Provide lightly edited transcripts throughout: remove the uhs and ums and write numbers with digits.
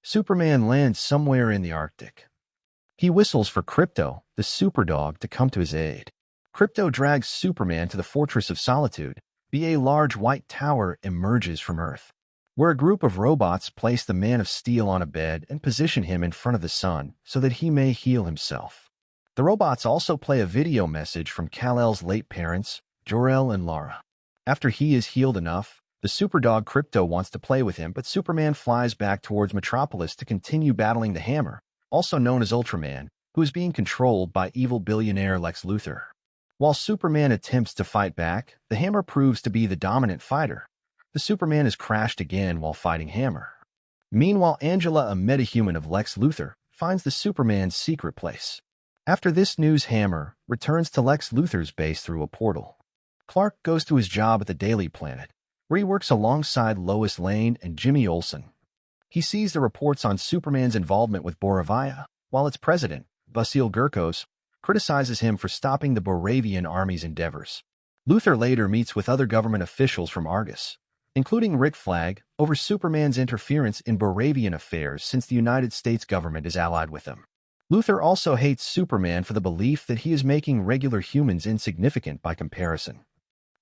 Superman lands somewhere in the Arctic. He whistles for Krypto, the superdog, to come to his aid. Krypto drags Superman to the Fortress of Solitude. A large white tower emerges from Earth, where a group of robots place the Man of Steel on a bed and position him in front of the sun so that he may heal himself. The robots also play a video message from Kal-El's late parents, Jor-El and Lara. After he is healed enough, the superdog Krypto wants to play with him, but Superman flies back towards Metropolis to continue battling the Hammer, also known as Ultraman, who is being controlled by evil billionaire Lex Luthor. While Superman attempts to fight back, the Hammer proves to be the dominant fighter. The Superman is crashed again while fighting Hammer. Meanwhile, Angela, a metahuman of Lex Luthor, finds the Superman's secret place. After this news, Hammer returns to Lex Luthor's base through a portal. Clark goes to his job at the Daily Planet, where he works alongside Lois Lane and Jimmy Olsen. He sees the reports on Superman's involvement with Borovia, while its president, Basil Gurkos, criticizes him for stopping the Boravian army's endeavors. Luthor later meets with other government officials from Argus, including Rick Flag, over Superman's interference in Boravian affairs since the United States government is allied with them. Luthor also hates Superman for the belief that he is making regular humans insignificant by comparison.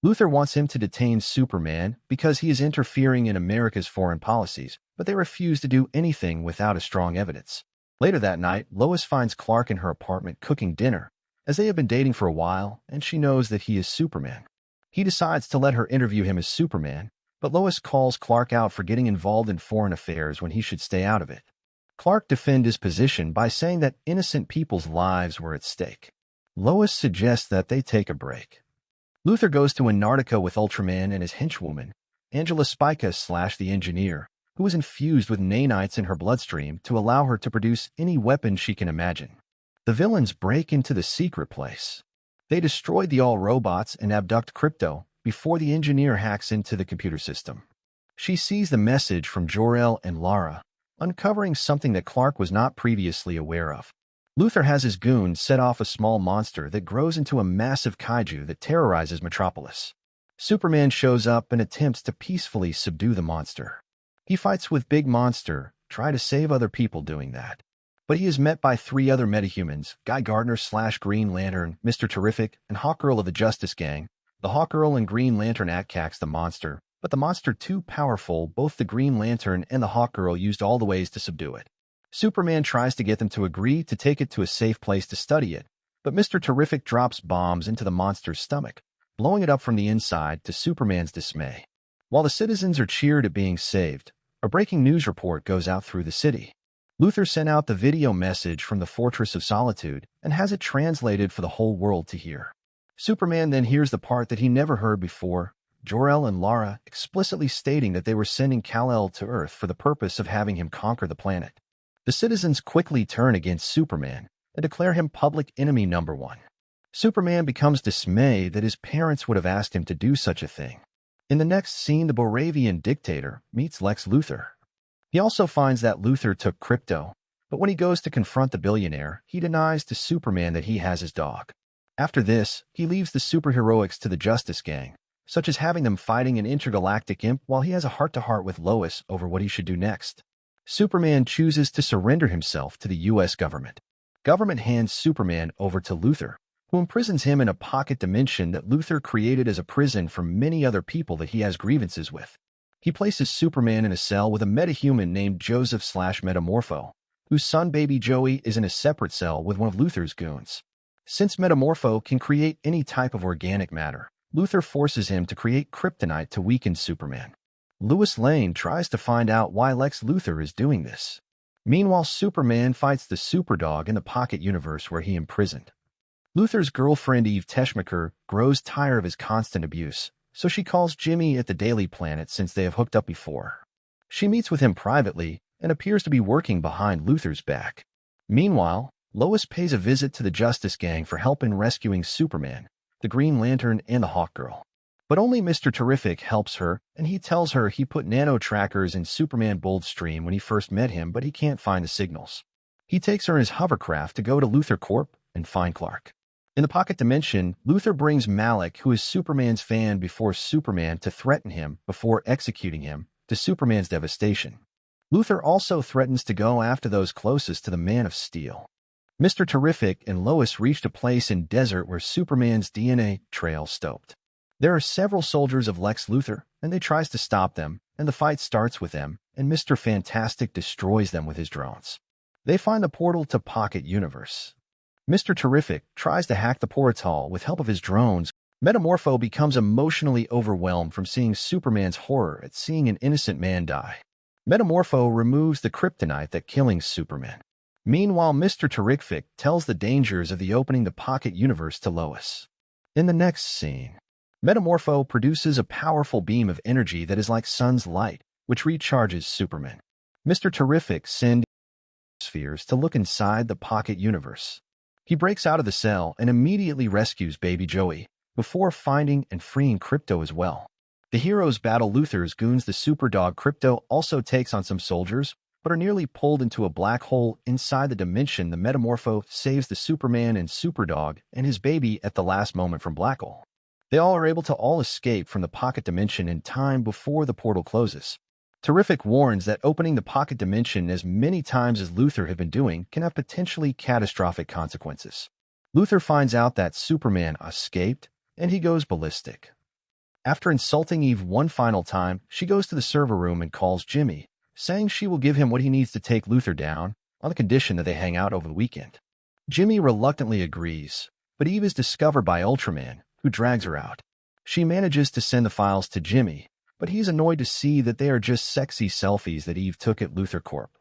Luthor wants him to detain Superman because he is interfering in America's foreign policies, but they refuse to do anything without a strong evidence. Later that night, Lois finds Clark in her apartment cooking dinner, as they have been dating for a while, and she knows that he is Superman. He decides to let her interview him as Superman, but Lois calls Clark out for getting involved in foreign affairs when he should stay out of it. Clark defends his position by saying that innocent people's lives were at stake. Lois suggests that they take a break. Luthor goes to Antarctica with Ultraman and his henchwoman, Angela Spica / the Engineer, who is infused with nanites in her bloodstream to allow her to produce any weapon she can imagine. The villains break into the secret place. They destroy the all-robots and abduct Krypto before the Engineer hacks into the computer system. She sees the message from Jor-El and Lara, uncovering something that Clark was not previously aware of. Luthor has his goons set off a small monster that grows into a massive kaiju that terrorizes Metropolis. Superman shows up and attempts to peacefully subdue the monster. He fights with Big Monster, trying to save other people doing that. But he is met by three other metahumans, Guy Gardner / Green Lantern, Mr. Terrific, and Hawkgirl of the Justice Gang. The Hawkgirl and Green Lantern attacks the monster, but the monster too powerful, both the Green Lantern and the Hawkgirl used all the ways to subdue it. Superman tries to get them to agree to take it to a safe place to study it, but Mr. Terrific drops bombs into the monster's stomach, blowing it up from the inside to Superman's dismay. While the citizens are cheered at being saved, a breaking news report goes out through the city. Luthor sent out the video message from the Fortress of Solitude and has it translated for the whole world to hear. Superman then hears the part that he never heard before, Jor-El and Lara explicitly stating that they were sending Kal-El to Earth for the purpose of having him conquer the planet. The citizens quickly turn against Superman and declare him public enemy number one. Superman becomes dismayed that his parents would have asked him to do such a thing. In the next scene, the Boravian dictator meets Lex Luthor. He also finds that Luthor took Krypto, but when he goes to confront the billionaire, he denies to Superman that he has his dog. After this, he leaves the superheroics to the Justice Gang, such as having them fighting an intergalactic imp while he has a heart-to-heart with Lois over what he should do next. Superman chooses to surrender himself to the U.S. government. Government hands Superman over to Luthor, who imprisons him in a pocket dimension that Luthor created as a prison for many other people that he has grievances with. He places Superman in a cell with a metahuman named Joseph / Metamorpho, whose son baby Joey is in a separate cell with one of Luthor's goons. Since Metamorpho can create any type of organic matter, Luthor forces him to create kryptonite to weaken Superman. Lois Lane tries to find out why Lex Luthor is doing this. Meanwhile, Superman fights the Superdog in the Pocket Universe where he imprisoned. Luthor's girlfriend Eve Teschmacher grows tired of his constant abuse, so she calls Jimmy at the Daily Planet since they have hooked up before. She meets with him privately and appears to be working behind Luthor's back. Meanwhile, Lois pays a visit to the Justice Gang for help in rescuing Superman, the Green Lantern, and the Hawkgirl. But only Mr. Terrific helps her, and he tells her he put nano-trackers in Superman Boldstream when he first met him, but he can't find the signals. He takes her in his hovercraft to go to Luthor Corp and find Clark. In the Pocket Dimension, Luthor brings Malik, who is Superman's fan before Superman, to threaten him before executing him, to Superman's devastation. Luthor also threatens to go after those closest to the Man of Steel. Mr. Terrific and Lois reached a place in desert where Superman's DNA trail stopped. There are several soldiers of Lex Luthor, and they tries to stop them, and the fight starts with them, and Mr. Fantastic destroys them with his drones. They find the portal to Pocket Universe. Mr. Terrific tries to hack the portal with help of his drones. Metamorpho becomes emotionally overwhelmed from seeing Superman's horror at seeing an innocent man die. Metamorpho removes the kryptonite that killing Superman. Meanwhile, Mr. Terrific tells the dangers of the opening the Pocket Universe to Lois. In the next scene, Metamorpho produces a powerful beam of energy that is like sun's light, which recharges Superman. Mr. Terrific sends spheres to look inside the Pocket Universe. He breaks out of the cell and immediately rescues baby Joey, before finding and freeing Krypto as well. The heroes battle Luthor's goons. The Superdog Krypto also takes on some soldiers, but are nearly pulled into a black hole inside the dimension. The Metamorpho saves the Superman and Superdog and his baby at the last moment from black hole. They all are able to escape from the pocket dimension in time before the portal closes. Terrific warns that opening the pocket dimension as many times as Luthor had been doing can have potentially catastrophic consequences. Luthor finds out that Superman escaped, and he goes ballistic. After insulting Eve one final time, she goes to the server room and calls Jimmy, saying she will give him what he needs to take Luthor down, on the condition that they hang out over the weekend. Jimmy reluctantly agrees, but Eve is discovered by Ultraman, who drags her out. She manages to send the files to Jimmy, but he's annoyed to see that they are just sexy selfies that Eve took at Luthor Corp.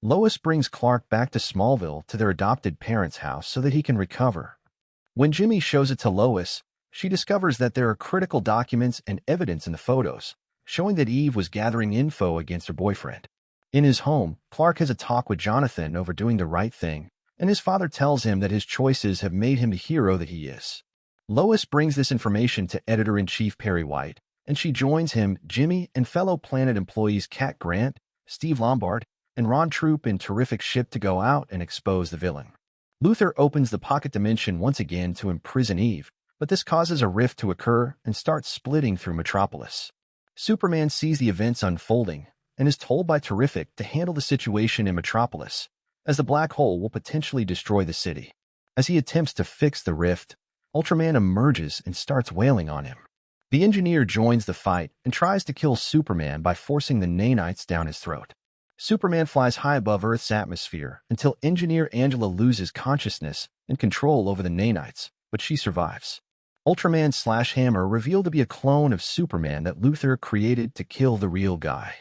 Lois brings Clark back to Smallville to their adopted parents' house so that he can recover. When Jimmy shows it to Lois, she discovers that there are critical documents and evidence in the photos, showing that Eve was gathering info against her boyfriend. In his home, Clark has a talk with Jonathan over doing the right thing, and his father tells him that his choices have made him the hero that he is. Lois brings this information to Editor-in-Chief Perry White, and she joins him, Jimmy, and fellow Planet employees Cat Grant, Steve Lombard, and Ron Troop in Terrific ship to go out and expose the villain. Luthor opens the pocket dimension once again to imprison Eve, but this causes a rift to occur and starts splitting through Metropolis. Superman sees the events unfolding and is told by Terrific to handle the situation in Metropolis, as the black hole will potentially destroy the city. As he attempts to fix the rift, Ultraman emerges and starts wailing on him. The engineer joins the fight and tries to kill Superman by forcing the nanites down his throat. Superman flies high above Earth's atmosphere until engineer Angela loses consciousness and control over the nanites, but she survives. Ultraman / Hammer revealed to be a clone of Superman that Luthor created to kill the real guy.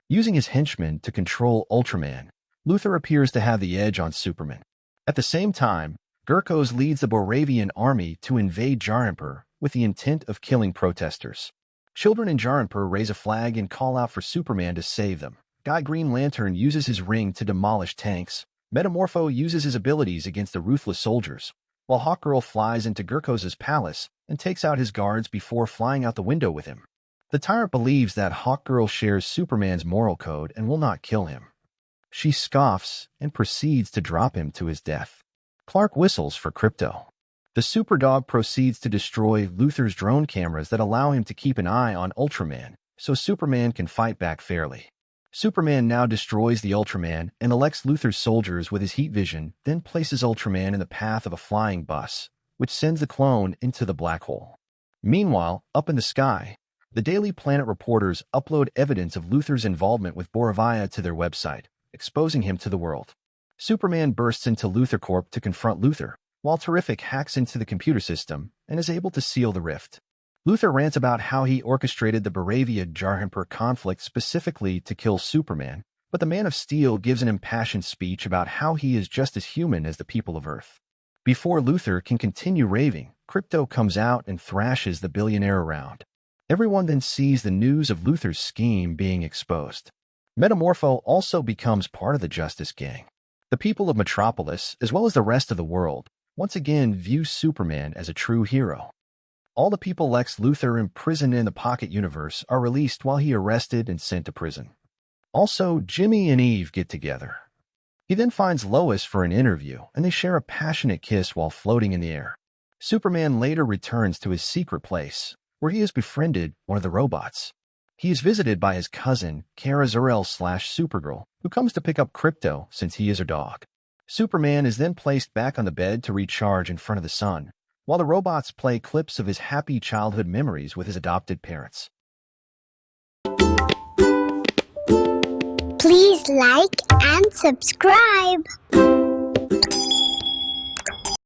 Using his henchmen to control Ultraman, Luthor appears to have the edge on Superman. At the same time, Gurkos leads the Boravian army to invade Jarimpur with the intent of killing protesters. Children in Jarimpur raise a flag and call out for Superman to save them. Guy Green Lantern uses his ring to demolish tanks. Metamorpho uses his abilities against the ruthless soldiers, while Hawkgirl flies into Gurkos' palace and takes out his guards before flying out the window with him. The tyrant believes that Hawkgirl shares Superman's moral code and will not kill him. She scoffs and proceeds to drop him to his death. Clark whistles for Krypto. The Superdog proceeds to destroy Luthor's drone cameras that allow him to keep an eye on Ultraman, so Superman can fight back fairly. Superman now destroys the Ultraman and elects Luthor's soldiers with his heat vision, then places Ultraman in the path of a flying bus, which sends the clone into the black hole. Meanwhile, up in the sky, the Daily Planet reporters upload evidence of Luthor's involvement with Boravia to their website, exposing him to the world. Superman bursts into Luthor Corp to confront Luthor, while Terrific hacks into the computer system and is able to seal the rift. Luthor rants about how he orchestrated the Boravia-Jarimpur conflict specifically to kill Superman, but the Man of Steel gives an impassioned speech about how he is just as human as the people of Earth. Before Luthor can continue raving, Krypto comes out and thrashes the billionaire around. Everyone then sees the news of Luthor's scheme being exposed. Metamorpho also becomes part of the Justice Gang. The people of Metropolis, as well as the rest of the world, once again view Superman as a true hero. All the people Lex Luthor imprisoned in the Pocket Universe are released while he arrested and sent to prison. Also, Jimmy and Eve get together. He then finds Lois for an interview, and they share a passionate kiss while floating in the air. Superman later returns to his secret place, where he has befriended one of the robots. He is visited by his cousin, Kara Zor-El/Supergirl, who comes to pick up Krypto since he is her dog. Superman is then placed back on the bed to recharge in front of the sun, while the robots play clips of his happy childhood memories with his adopted parents. Please like and subscribe.